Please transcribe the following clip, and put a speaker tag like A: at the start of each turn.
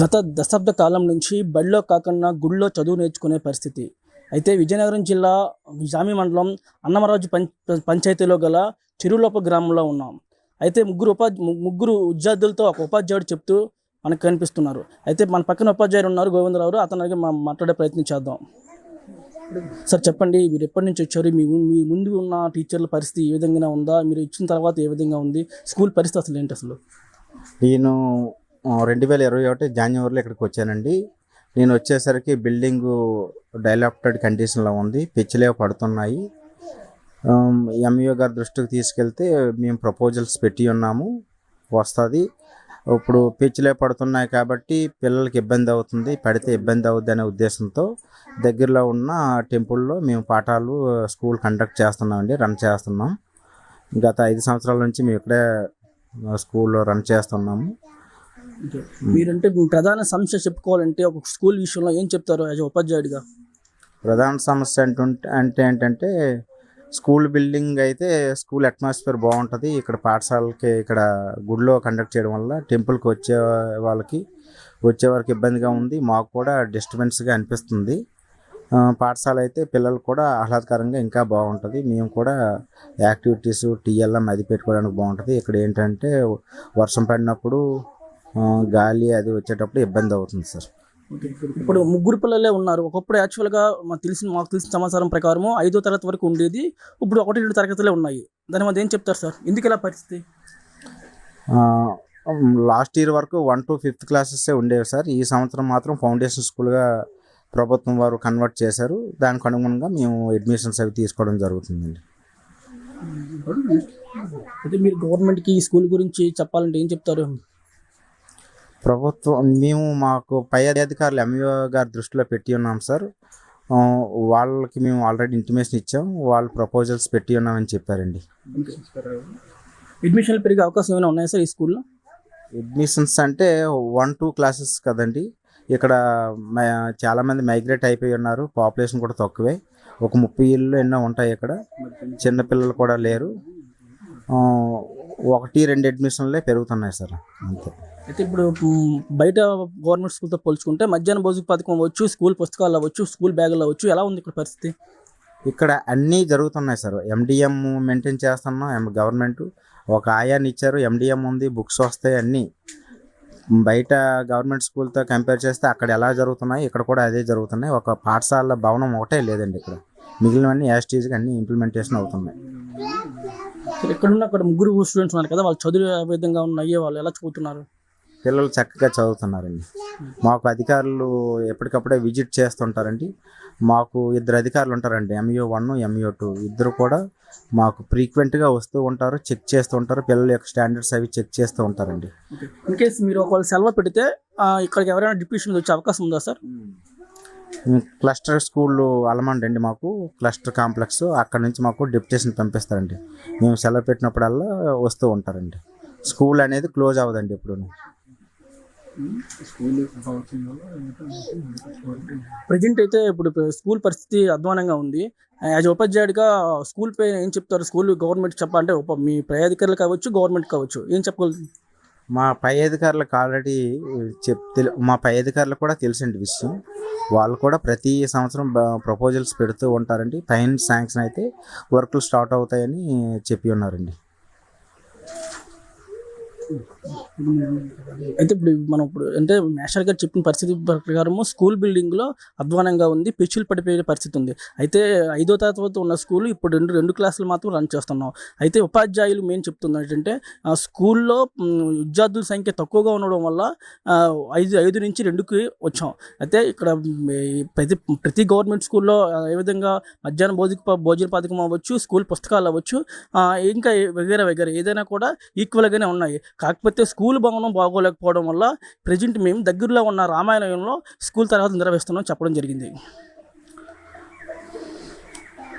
A: గత దశాబ్ద కాలం నుంచి బడిలో కాకుండా గుడిలో చదువు నేర్చుకునే పరిస్థితి. అయితే విజయనగరం జిల్లా జామి మండలం అన్నమరాజు పంచాయతీలో గల చెరువులోప గ్రామంలో ఉన్నాం. అయితే ముగ్గురు విద్యార్థులతో ఒక ఉపాధ్యాయుడు చెప్తూ మనకు కనిపిస్తున్నారు. అయితే మన పక్కన ఉపాధ్యాయుడు ఉన్నారు గోవిందరావు. అతనికి మాట్లాడే ప్రయత్నం చేద్దాం. సార్ చెప్పండి, మీరు ఎప్పటి నుంచి వచ్చారు? మీ ముందు ఉన్న టీచర్ల పరిస్థితి ఏ విధంగా ఉందా? మీరు ఇచ్చిన తర్వాత ఏ విధంగా ఉంది? స్కూల్ పరిస్థితి అసలు ఏంటి అసలు?
B: నేను 2021 జాన్యువరిలో ఇక్కడికి వచ్చానండి. నేను వచ్చేసరికి బిల్డింగు డైలాప్టెడ్ కండిషన్లో ఉంది, పెచ్చులేవి పడుతున్నాయి. ఎంఈఓ గారి దృష్టికి తీసుకెళ్తే మేము ప్రపోజల్స్ పెట్టి ఉన్నాము, వస్తుంది. ఇప్పుడు పెచ్చులేవి పడుతున్నాయి కాబట్టి పిల్లలకి ఇబ్బంది అవుతుంది, పడితే ఇబ్బంది అవుద్ది అనే ఉద్దేశంతో దగ్గరలో ఉన్న టెంపుల్లో మేము పాఠాలు స్కూల్ కండక్ట్ చేస్తున్నామండి, రన్ చేస్తున్నాం. గత 5 సంవత్సరాల నుంచి మేము ఇక్కడే స్కూల్లో రన్ చేస్తున్నాము.
A: మీరంటే ప్రధాన సమస్య చెప్పుకోవాలంటే ఒక స్కూల్ విషయంలో ఏం చెప్తారు యాజ్ ఉపాధ్యాయుడిగా?
B: ప్రధాన సమస్య అంటే ఏంటంటే స్కూల్ బిల్డింగ్ అయితే స్కూల్ అట్మాస్ఫియర్ బాగుంటుంది. ఇక్కడ పాఠశాలకి ఇక్కడ గుడిలో కండక్ట్ చేయడం వల్ల టెంపుల్కి వచ్చేవారికి ఇబ్బందిగా ఉంది, మాకు కూడా డిస్టర్బెన్స్గా అనిపిస్తుంది. పాఠశాల అయితే పిల్లలు కూడా ఆహ్లాదకరంగా ఇంకా బాగుంటుంది. మేము కూడా యాక్టివిటీస్ టీఎల్ఎం అది పెట్టుకోవడానికి బాగుంటుంది. ఇక్కడ ఏంటంటే వర్షం పడినప్పుడు గాలి అది వచ్చేటప్పుడు ఇబ్బంది అవుతుంది సార్.
A: ఇప్పుడు ముగ్గురు పిల్లలే ఉన్నారు. ఒకప్పుడు యాక్చువల్గా మాకు తెలిసిన సమాచారం ప్రకారం 5వ తరగతి వరకు ఉండేది, ఇప్పుడు 1-2 తరగతులే ఉన్నాయి. దాని మీద ఏం చెప్తారు సార్? ఎందుకు ఇలా పరిస్థితి?
B: లాస్ట్ ఇయర్ వరకు 1 to 5th క్లాసెసే ఉండేవి సార్. ఈ సంవత్సరం మాత్రం ఫౌండేషన్ స్కూల్గా ప్రభుత్వం వారు కన్వర్ట్ చేశారు. దానికి అనుగుణంగా మేము అడ్మిషన్స్ అవి తీసుకోవడం జరుగుతుందండి.
A: అయితే మీరు గవర్నమెంట్కి ఈ స్కూల్ గురించి చెప్పాలంటే ఏం చెప్తారు?
B: ప్రభుత్వం మాకు పై అధికారులు ఎంఈఓ గారి దృష్టిలో పెట్టి ఉన్నాం సార్. వాళ్ళకి మేము ఆల్రెడీ ఇంటిమేషన్ ఇచ్చాం, వాళ్ళు ప్రపోజల్స్ పెట్టి ఉన్నామని చెప్పారండి.
A: అడ్మిషన్లు పెరిగే అవకాశం ఏమైనా ఉన్నాయా సార్ ఈ స్కూల్లో?
B: అడ్మిషన్స్ అంటే 1-2 క్లాసెస్ కదండి. ఇక్కడ చాలామంది మైగ్రేట్ అయిపోయి ఉన్నారు, పాపులేషన్ కూడా తక్కువే. ఒక 30 ఇళ్ళు ఎన్నో ఉంటాయి ఇక్కడ, చిన్నపిల్లలు కూడా లేరు. 1-2 అడ్మిషన్లే పెరుగుతున్నాయి సార్, అంతే.
A: అయితే ఇప్పుడు బయట గవర్నమెంట్ స్కూల్తో పోల్చుకుంటే మధ్యాహ్న భోజన పథకం అవ్వచ్చు, స్కూల్ పుస్తకాలు అవ్వచ్చు, స్కూల్ బ్యాగులు అవ్వచ్చు, ఎలా ఉంది ఇక్కడ పరిస్థితి?
B: ఇక్కడ అన్నీ జరుగుతున్నాయి సార్. ఎండిఎం మెయింటైన్ చేస్తున్నాం, గవర్నమెంట్ ఒక ఆయాన్ని ఇచ్చారు, ఎండిఎం ఉంది, బుక్స్ వస్తాయి అన్నీ. బయట గవర్నమెంట్ స్కూల్తో కంపేర్ చేస్తే అక్కడ ఎలా జరుగుతున్నాయి ఇక్కడ కూడా అదే జరుగుతున్నాయి. ఒక పాఠశాల భవనం ఒకటే లేదండి ఇక్కడ, మిగిలినవన్నీ యాస్టీజ్గా అన్నీ ఇంప్లిమెంటేషన్ అవుతున్నాయి.
A: ఎక్కడున్నా అక్కడ ముగ్గురు స్టూడెంట్స్ ఉన్నారు కదా, వాళ్ళు చదువు ఏ విధంగా ఉన్నాయి, వాళ్ళు ఎలా చదువుతున్నారు?
B: పిల్లలు చక్కగా చదువుతున్నారండి. మాకు అధికారులు ఎప్పటికప్పుడే విజిట్ చేస్తుంటారండి. మాకు 2 అధికారులు ఉంటారండి, ఎంఈఓ 1, ఎంఈఓ 2. ఇద్దరు కూడా మాకు ఫ్రీక్వెంట్గా వస్తూ ఉంటారు, చెక్ చేస్తూ ఉంటారు, పిల్లల యొక్క స్టాండర్డ్స్ అవి చెక్ చేస్తూ ఉంటారండి.
A: ఇన్ కేస్ మీరు ఒకవేళ సెలవు పెడితే ఇక్కడికి ఎవరైనా డిప్యూషన్ వచ్చే అవకాశం ఉందా సార్?
B: క్లస్టర్ స్కూళ్ళు అలమండి అండి, మాకు క్లస్టర్ కాంప్లెక్స్, అక్కడ నుంచి మాకు డిప్యుటేషన్ పంపిస్తారండి. మేము సెలవు పెట్టినప్పుడల్లా వస్తూ ఉంటారండి. స్కూల్ అనేది క్లోజ్ అవ్వదండి ఎప్పుడు.
A: ప్రజెంట్ అయితే ఇప్పుడు స్కూల్ పరిస్థితి అధ్వానంగా ఉంది. యాజ్ ఉపాధ్యాయుడిగా స్కూల్ పై ఏం చెప్తారు? స్కూల్ గవర్నమెంట్ చెప్పాలంటే మీ పై అధికారులు కావచ్చు, గవర్నమెంట్ కావచ్చు, ఏం చెప్పగలరు?
B: మా పై అధికారులకు ఆల్రెడీ మా పై అధికారులకు కూడా తెలిసిన విషయం. వాళ్ళు కూడా ప్రతి సంవత్సరం ప్రపోజల్స్ పెడుతూ ఉంటారండి. ఫైనాన్స్ శాంక్షన్ అయితే వర్క్లు స్టార్ట్ అవుతాయని చెప్పి ఉన్నారండి.
A: అయితే ఇప్పుడు అంటే నేషనల్ గారు చెప్పిన పరిస్థితి ప్రకారము స్కూల్ బిల్డింగ్లో అధ్వానంగా ఉంది, పిచ్చులు పడిపోయే పరిస్థితి ఉంది. అయితే 5వ తరగతి ఉన్న స్కూల్ ఇప్పుడు రెండు క్లాసులు మాత్రం రన్ చేస్తున్నాం. అయితే ఉపాధ్యాయులు మేము చెప్తున్నది ఏంటంటే స్కూల్లో విద్యార్థుల సంఖ్య తక్కువగా ఉండడం వల్ల 5 నుంచి 2కి వచ్చాం. అయితే ఇక్కడ ప్రతి గవర్నమెంట్ స్కూల్లో ఏ విధంగా మధ్యాహ్న భోజన పథకం అవ్వచ్చు, స్కూల్ పుస్తకాలు అవ్వచ్చు, ఇంకా వగేరా ఏదైనా కూడా ఈక్వల్గానే ఉన్నాయి. కాకపోతే స్కూల్ భవనం బాగోలేకపోవడం వల్ల ప్రజెంట్ మేము దగ్గరలో ఉన్న రామాయణంలో స్కూల్ తరగతులు నిర్వహిస్తున్నాం చెప్పడం జరిగింది.